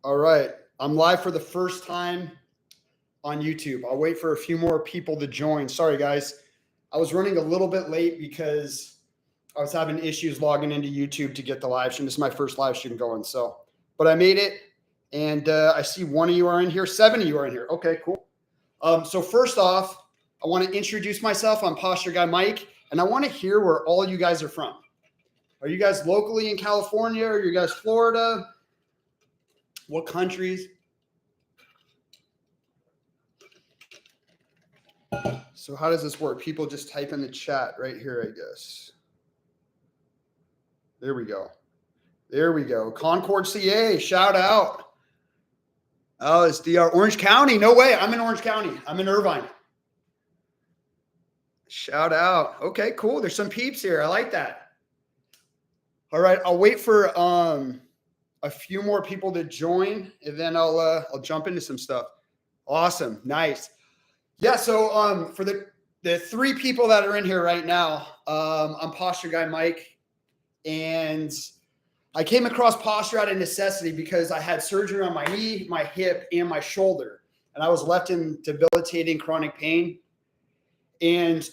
All right. I'm live for the first time on YouTube. I'll wait for a few more people to join. Sorry, guys. I was running a little bit late because I was having issues logging into YouTube to get the live stream. This is my first live stream going. But I made it. And I see one of you are in here. 7 of you are in here. Okay, cool. So first off, I want to introduce myself. I'm Posture Guy Mike. And I want to hear where all you guys are from. Are you guys locally in California? Are you guys Florida? What countries? So how does this work? People just type in the chat right here, I guess. There we go. There we go. Concord, CA, shout out. Oh, it's DR Orange County. No way. I'm in Orange County. I'm in Irvine. Shout out. Okay, cool. There's some peeps here. I like that. All right. I'll wait for a few more people to join, and then I'll jump into some stuff. Awesome. Nice. Yeah. So for the 3 people that are in here right now, I'm Posture Guy Mike, and I came across posture out of necessity because I had surgery on my knee, my hip, and my shoulder, and I was left in debilitating chronic pain. And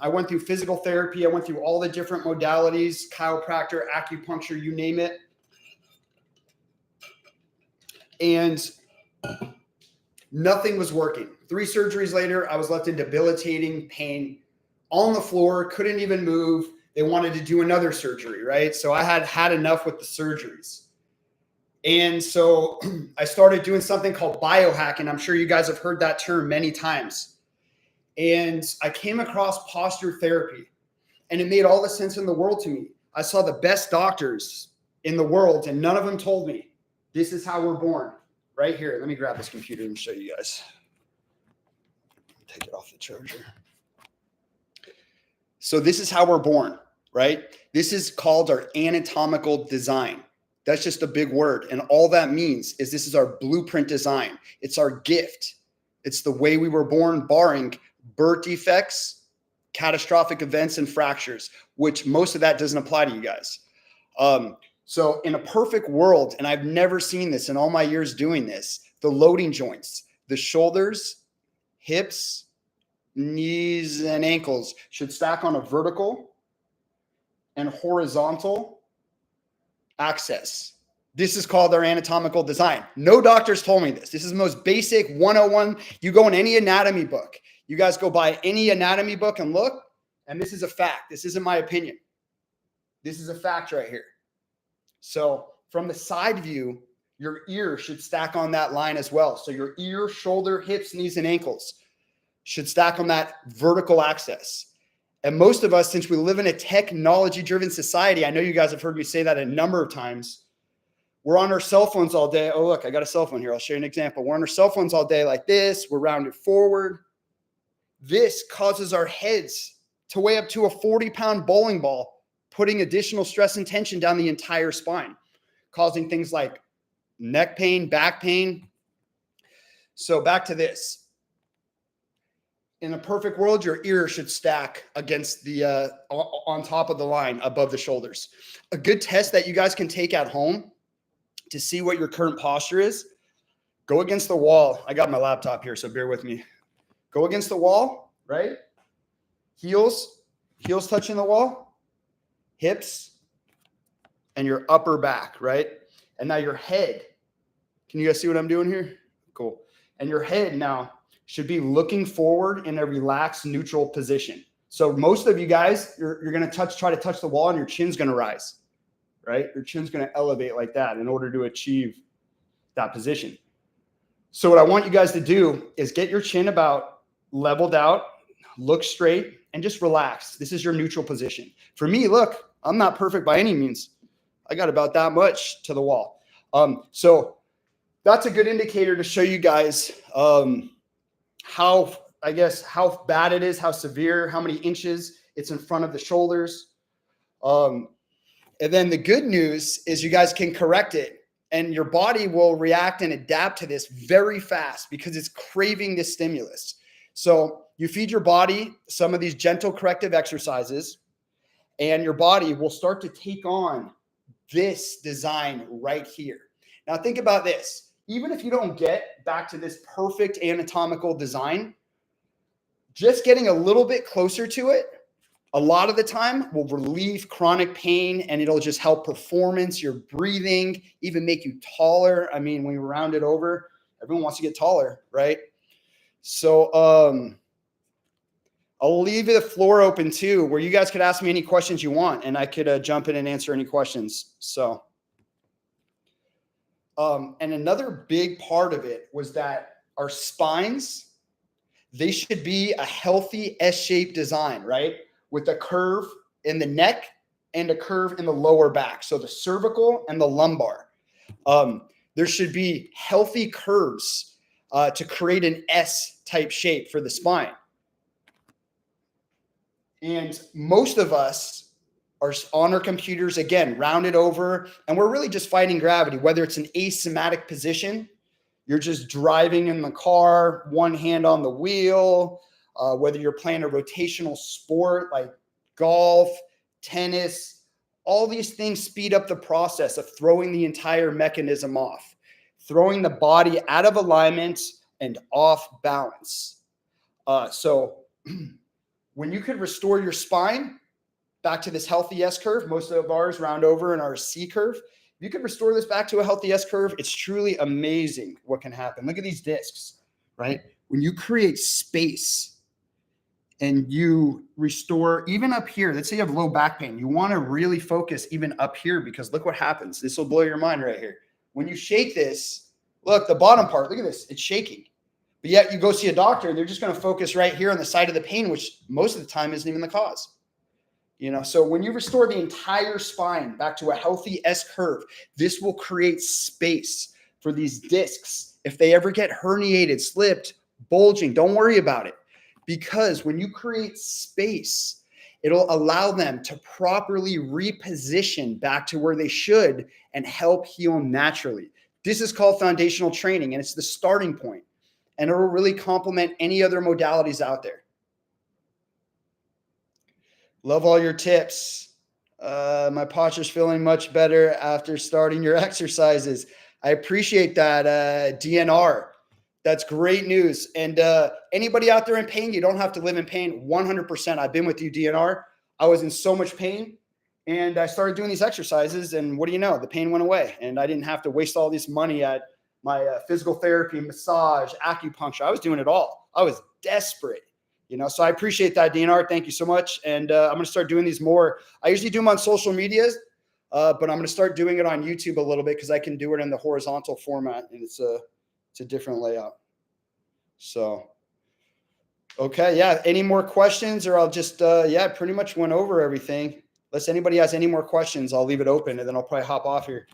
I went through physical therapy. I went through all the different modalities, chiropractor, acupuncture, you name it. And nothing was working. 3 surgeries later, I was left in debilitating pain on the floor, couldn't even move. They wanted to do another surgery, right? So I had enough with the surgeries. And so I started doing something called biohacking. I'm sure you guys have heard that term many times. And I came across posture therapy, and it made all the sense in the world to me. I saw the best doctors in the world, and none of them told me, this is how we're born. Right here. Let me grab this computer and show you guys. Take it off the charger. So this is how we're born, right? This is called our anatomical design. That's just a big word. And all that means is this is our blueprint design. It's our gift. It's the way we were born, barring birth defects, catastrophic events, and fractures, which most of that doesn't apply to you guys. So in a perfect world, and I've never seen this in all my years doing this, the loading joints, the shoulders, hips, knees, and ankles should stack on a vertical and horizontal axis. This is called our anatomical design. No doctors told me this. This is the most basic 101. You go in any anatomy book. You guys go buy any anatomy book and look, and this is a fact. This isn't my opinion. This is a fact right here. So from the side view, your ear should stack on that line as well. So your ear, shoulder, hips, knees, and ankles should stack on that vertical axis. And most of us, since we live in a technology-driven society, I know you guys have heard me say that a number of times, we're on our cell phones all day. Oh, look, I got a cell phone here. I'll show you an example. We're on our cell phones all day like this. We're rounded forward. This causes our heads to weigh up to a 40-pound bowling ball, putting additional stress and tension down the entire spine, causing things like neck pain, back pain. So back to this. In a perfect world, your ear should stack against the, on top of the line above the shoulders. A good test that you guys can take at home to see what your current posture is, go against the wall. I got my laptop here, so bear with me. Go against the wall, right? Heels touching the wall. Hips and your upper back, right? And now your head. Can you guys see what I'm doing here? Cool. And your head now should be looking forward in a relaxed, neutral position. So most of you guys, you're going to try to touch the wall, and your chin's going to rise, right? Your chin's going to elevate like that in order to achieve that position. So what I want you guys to do is get your chin about leveled out, look straight, and just relax. This is your neutral position. For me, look, I'm not perfect by any means. I got about that much to the wall. So that's a good indicator to show you guys how bad it is, how severe, how many inches it's in front of the shoulders. And then the good news is you guys can correct it, and your body will react and adapt to this very fast because it's craving this stimulus. So you feed your body some of these gentle corrective exercises, and your body will start to take on this design right here. Now think about this. even if you don't get back to this perfect anatomical design, just getting a little bit closer to it a lot of the time will relieve chronic pain, and it'll just help performance, your breathing, even make you taller. I mean, when you round it over, everyone wants to get taller, right? So I'll leave the floor open too, where you guys could ask me any questions you want, and I could jump in and answer any questions. So, and another big part of it was that our spines, they should be a healthy S-shaped design, right? With a curve in the neck and a curve in the lower back. So the cervical and the lumbar. There should be healthy curves to create an S-type shape for the spine. And most of us are on our computers, again, rounded over, and we're really just fighting gravity, whether it's an asymmetric position, you're just driving in the car, one hand on the wheel, whether you're playing a rotational sport like golf, tennis, all these things speed up the process of throwing the entire mechanism off, throwing the body out of alignment and off balance. So when you could restore your spine back to this healthy S curve, most of ours round over in our C curve. If you could restore this back to a healthy S curve, it's truly amazing what can happen. Look at these discs, right? When you create space and you restore even up here, let's say you have low back pain, you want to really focus even up here, because look what happens. This will blow your mind right here. When you shake this, look, the bottom part, look at this, it's shaking. But yet you go see a doctor and they're just going to focus right here on the side of the pain, which most of the time isn't even the cause. You know, so when you restore the entire spine back to a healthy S curve, this will create space for these discs. If they ever get herniated, slipped, bulging, don't worry about it. Because when you create space, it'll allow them to properly reposition back to where they should and help heal naturally. This is called foundational training, and it's the starting point. And it will really complement any other modalities out there. Love all your tips. My posture's feeling much better after starting your exercises. I appreciate that, DNR. That's great news. And anybody out there in pain, you don't have to live in pain. 100%. I've been with you, DNR. I was in so much pain, and I started doing these exercises, and what do you know? The pain went away, and I didn't have to waste all this money at my physical therapy, massage, acupuncture. I was doing it all. I was desperate. You know, so I appreciate that, DNR. Thank you so much. And I'm going to start doing these more. I usually do them on social medias, but I'm going to start doing it on YouTube a little bit because I can do it in the horizontal format, and it's a different layout. So, okay. Yeah. Any more questions, or I'll just, pretty much went over everything. Unless anybody has any more questions, I'll leave it open, and then I'll probably hop off here.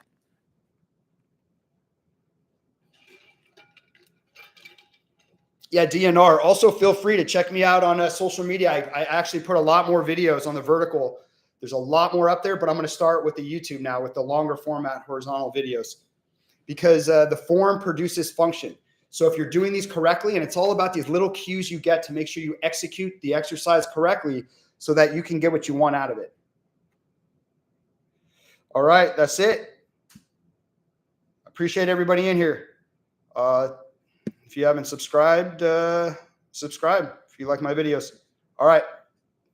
Yeah, DNR. Also, feel free to check me out on social media. I actually put a lot more videos on the vertical. There's a lot more up there, but I'm going to start with the YouTube now with the longer format horizontal videos, because the form produces function. So if you're doing these correctly, and it's all about these little cues you get to make sure you execute the exercise correctly so that you can get what you want out of it. All right, that's it. Appreciate everybody in here. If you haven't subscribed, subscribe if you like my videos. All right.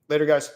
Later, guys.